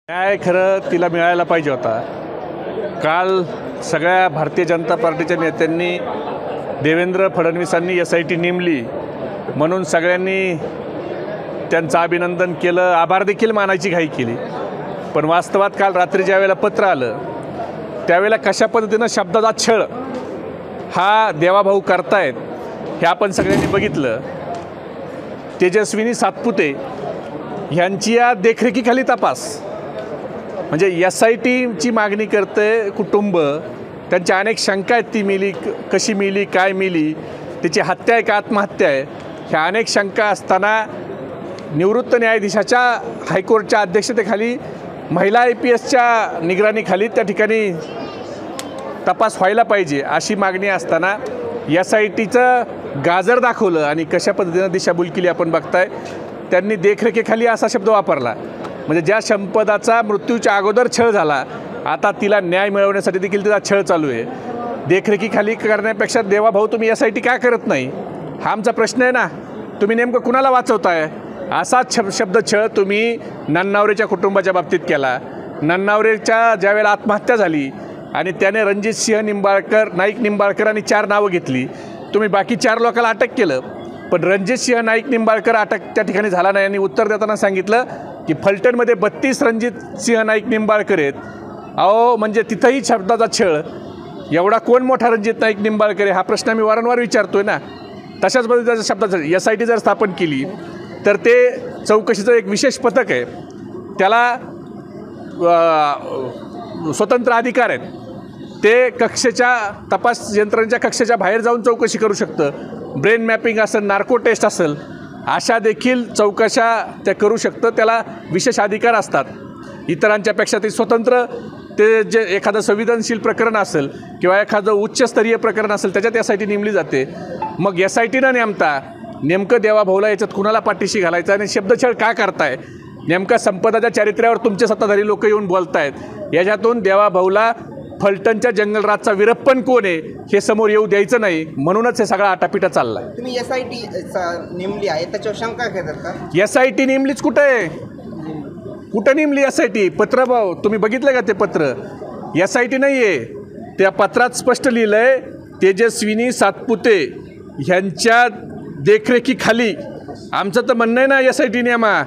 न्याय खरं तिला मिळायला पाहिजे होता। काल सगळ्या भारतीय जनता पार्टीच्या नेत्यांनी देवेंद्र फडणवीसांनी SIT नेमली म्हणून सगळ्यांनी त्यांचं अभिनंदन केलं, आभार देखील मानायची घाई केली। पण वास्तवात काल रात्री ज्यावेळेला पत्र आलं त्यावेळेला कशा पद्धतीनं शब्दाचा छळ हा देवाभाऊ करतायत हे आपण सगळ्यांनी बघितलं। तेजस्विनी सातपुते यांची या देखरेखीखाली तपास, म्हणजे SITची मागणी करते कुटुंब, त्यांच्या अनेक शंका आहेत, ती मिली कशी मिली, काय मिली, त्याची हत्या आहे का आत्महत्या आहे, ह्या अनेक शंका असताना निवृत्त न्यायाधीशाच्या हायकोर्टच्या अध्यक्षतेखाली महिला IPSच्या निगराणीखाली त्या ठिकाणी तपास व्हायला पाहिजे अशी मागणी असताना SITचं गाजर दाखवलं आणि कशा पद्धतीनं दिशाभूल केली आपण बघताय। त्यांनी देखरेखीखाली असा शब्द वापरला, म्हणजे ज्या संपदाचा मृत्यूच्या अगोदर छळ झाला आता तिला न्याय मिळवण्यासाठी देखील तिचा छळ चालू आहे। देखरेखीखाली करण्यापेक्षा देवाभाऊ तुम्ही SIT का करत नाही हा आमचा प्रश्न आहे ना। तुम्ही नेमकं कुणाला वाचवताय? असाच शब्द छळ तुम्ही नन्नावरेच्या कुटुंबाच्या बाबतीत केला। नन्नावरेच्या ज्यावेळेला आत्महत्या झाली आणि त्याने रणजित सिंह निंबाळकर, नाईक निंबाळकर आणि 4 नावं घेतली, तुम्ही बाकी 4 लोकांना अटक केलं, पण रणजित सिंह नाईक निंबाळकर अटक त्या ठिकाणी झाला नाही। आणि उत्तर देताना सांगितलं की फलटणमध्ये 32 रणजित सिंह नाईक निंबाळकर आहेत। अहो, म्हणजे तिथंही शब्दाचा छळ, एवढा कोण मोठा रणजित नाईक निंबाळकर आहे हा प्रश्न मी वारंवार विचारतोय ना। तशाच पद्धतीचा शब्दाचा SIT जर स्थापन केली तर ते चौकशीचं एक विशेष पथक आहे, त्याला स्वतंत्र अधिकार आहेत, ते कक्षेच्या तपास यंत्रणेच्या कक्षेच्या बाहेर जाऊन चौकशी करू शकतं। ब्रेन मॅपिंग असेल, नार्को टेस्ट असेल, अशा देखील चौकशा त्या करू शकतं, त्याला विशेष अधिकार असतात इतरांच्यापेक्षा। ते स्वतंत्र, ते जे एखादं संवेदनशील प्रकरण असेल किंवा एखादं उच्चस्तरीय प्रकरण असेल त्याच्यात SIT नेमली जाते। मग SIT न नेमता नेमकं देवाभाऊला याच्यात कुणाला पाठीशी घालायचं आणि शब्दछळ का करताय? नेमका संपदाच्या चारित्र्यावर तुमचे सत्ताधारी लोक येऊन बोलतायत, याच्यातून देवाभाऊला फलटणच्या जंगलराजचा वीरप्पन कोण आहे हे समोर येऊ द्यायचं नाही, म्हणूनच हे सगळा आटापिटा चालला आहे। तुम्ही SIT नेमली आहे त्याच्यावर शंका घेतात का? SIT नेमलीच कुठं आहे? कुठं नेमली SIT? पत्र तुम्ही बघितलं का? ते पत्र SIT नाही आहे, त्या पत्रात स्पष्ट लिहिलं आहे तेजस्विनी सातपुते ह्यांच्या देखरेखीखाली। आमचं तर म्हणणं आहे ना SIT नेमा,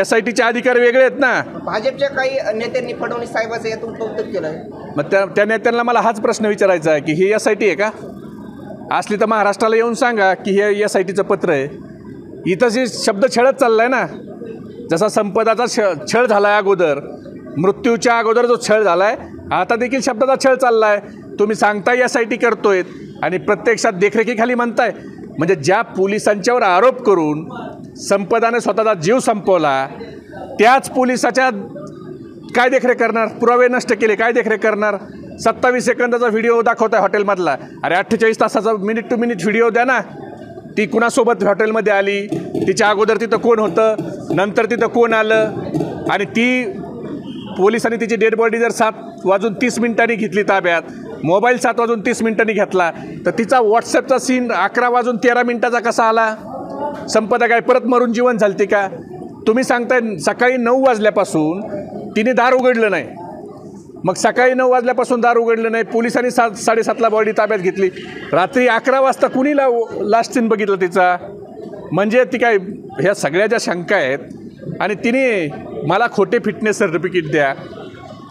SITचे अधिकार वेगळे आहेत ना। भाजपच्या काही नेत्यांनी फडणवीस साहेबांचं यातून कौतुक केलं, मग त्या नेत्यांना मला हाच प्रश्न विचारायचा आहे की ही SIT आहे का? असली तर महाराष्ट्राला येऊन सांगा की हे SITचं पत्र आहे। इथं जे शब्द छळत चालला आहे ना, जसा संपदाचा छळ झाला आहे अगोदर, मृत्यूच्या अगोदर जो छळ झाला आहे, आता देखील शब्दाचा छळ चालला आहे। तुम्ही सांगताय SIT करतोय आणि प्रत्यक्षात देखरेखीखाली म्हणताय। म्हणजे ज्या पोलिसांच्यावर आरोप करून संपदाने स्वतःचा जीव संपवला त्याच पोलिसाच्या काय देखरेख करणार? पुरावे नष्ट केले, काय देखरेख करणार? 27 सेकंदाचा व्हिडिओ दाखवताय हॉटेलमधला, अरे 48 तासाचा मिनिट टू मिनिट व्हिडिओ द्या ना। ती कुणासोबत हॉटेलमध्ये आली, तिच्या अगोदर तिथं कोण होतं, नंतर तिथं कोण आलं, आणि ती पोलिसांनी तिची डेड बॉडी जर 7:30 घेतली ताब्यात, मोबाईल 7:30 घेतला, तर तिचा व्हॉट्सॲपचा सीन 11:13 कसा आला? संपदा काय परत मरून जीवन झालते का? तुम्ही सांगताय सकाळी 9 वाजल्यापासून तिने दार उघडलं नाही, मग सकाळी 9 वाजल्यापासून दार उघडलं नाही, पोलिसांनी 7:30ला बॉडी ताब्यात घेतली, रात्री 11 वाजता कुणी लास्ट सीन बघितलं तिचा? म्हणजे ती काय, ह्या सगळ्या ज्या शंका आहेत, आणि तिने मला खोटे फिटनेस सर्टिफिकेट द्या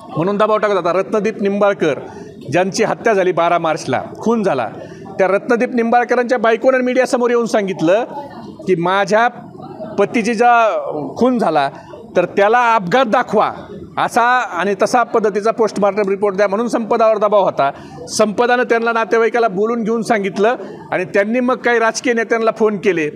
म्हणून दबाव टाकत होता। रत्नदीप निंबाळकर ज्यांची हत्या झाली 12 मार्चला, खून झाला, त्या रत्नदीप निंबाळकरांच्या बायकोनं मीडियासमोर येऊन सांगितलं की माझ्या पतीची जा खून झाला तर त्याला अपघात दाखवा असा आणि तसा पद्धतीचा पोस्टमॉर्टम रिपोर्ट द्या म्हणून संपदावर दबाव होता। संपदानं त्यांना नातेवाईकाला बोलून घेऊन सांगितलं आणि त्यांनी मग काही राजकीय नेत्यांना फोन केले।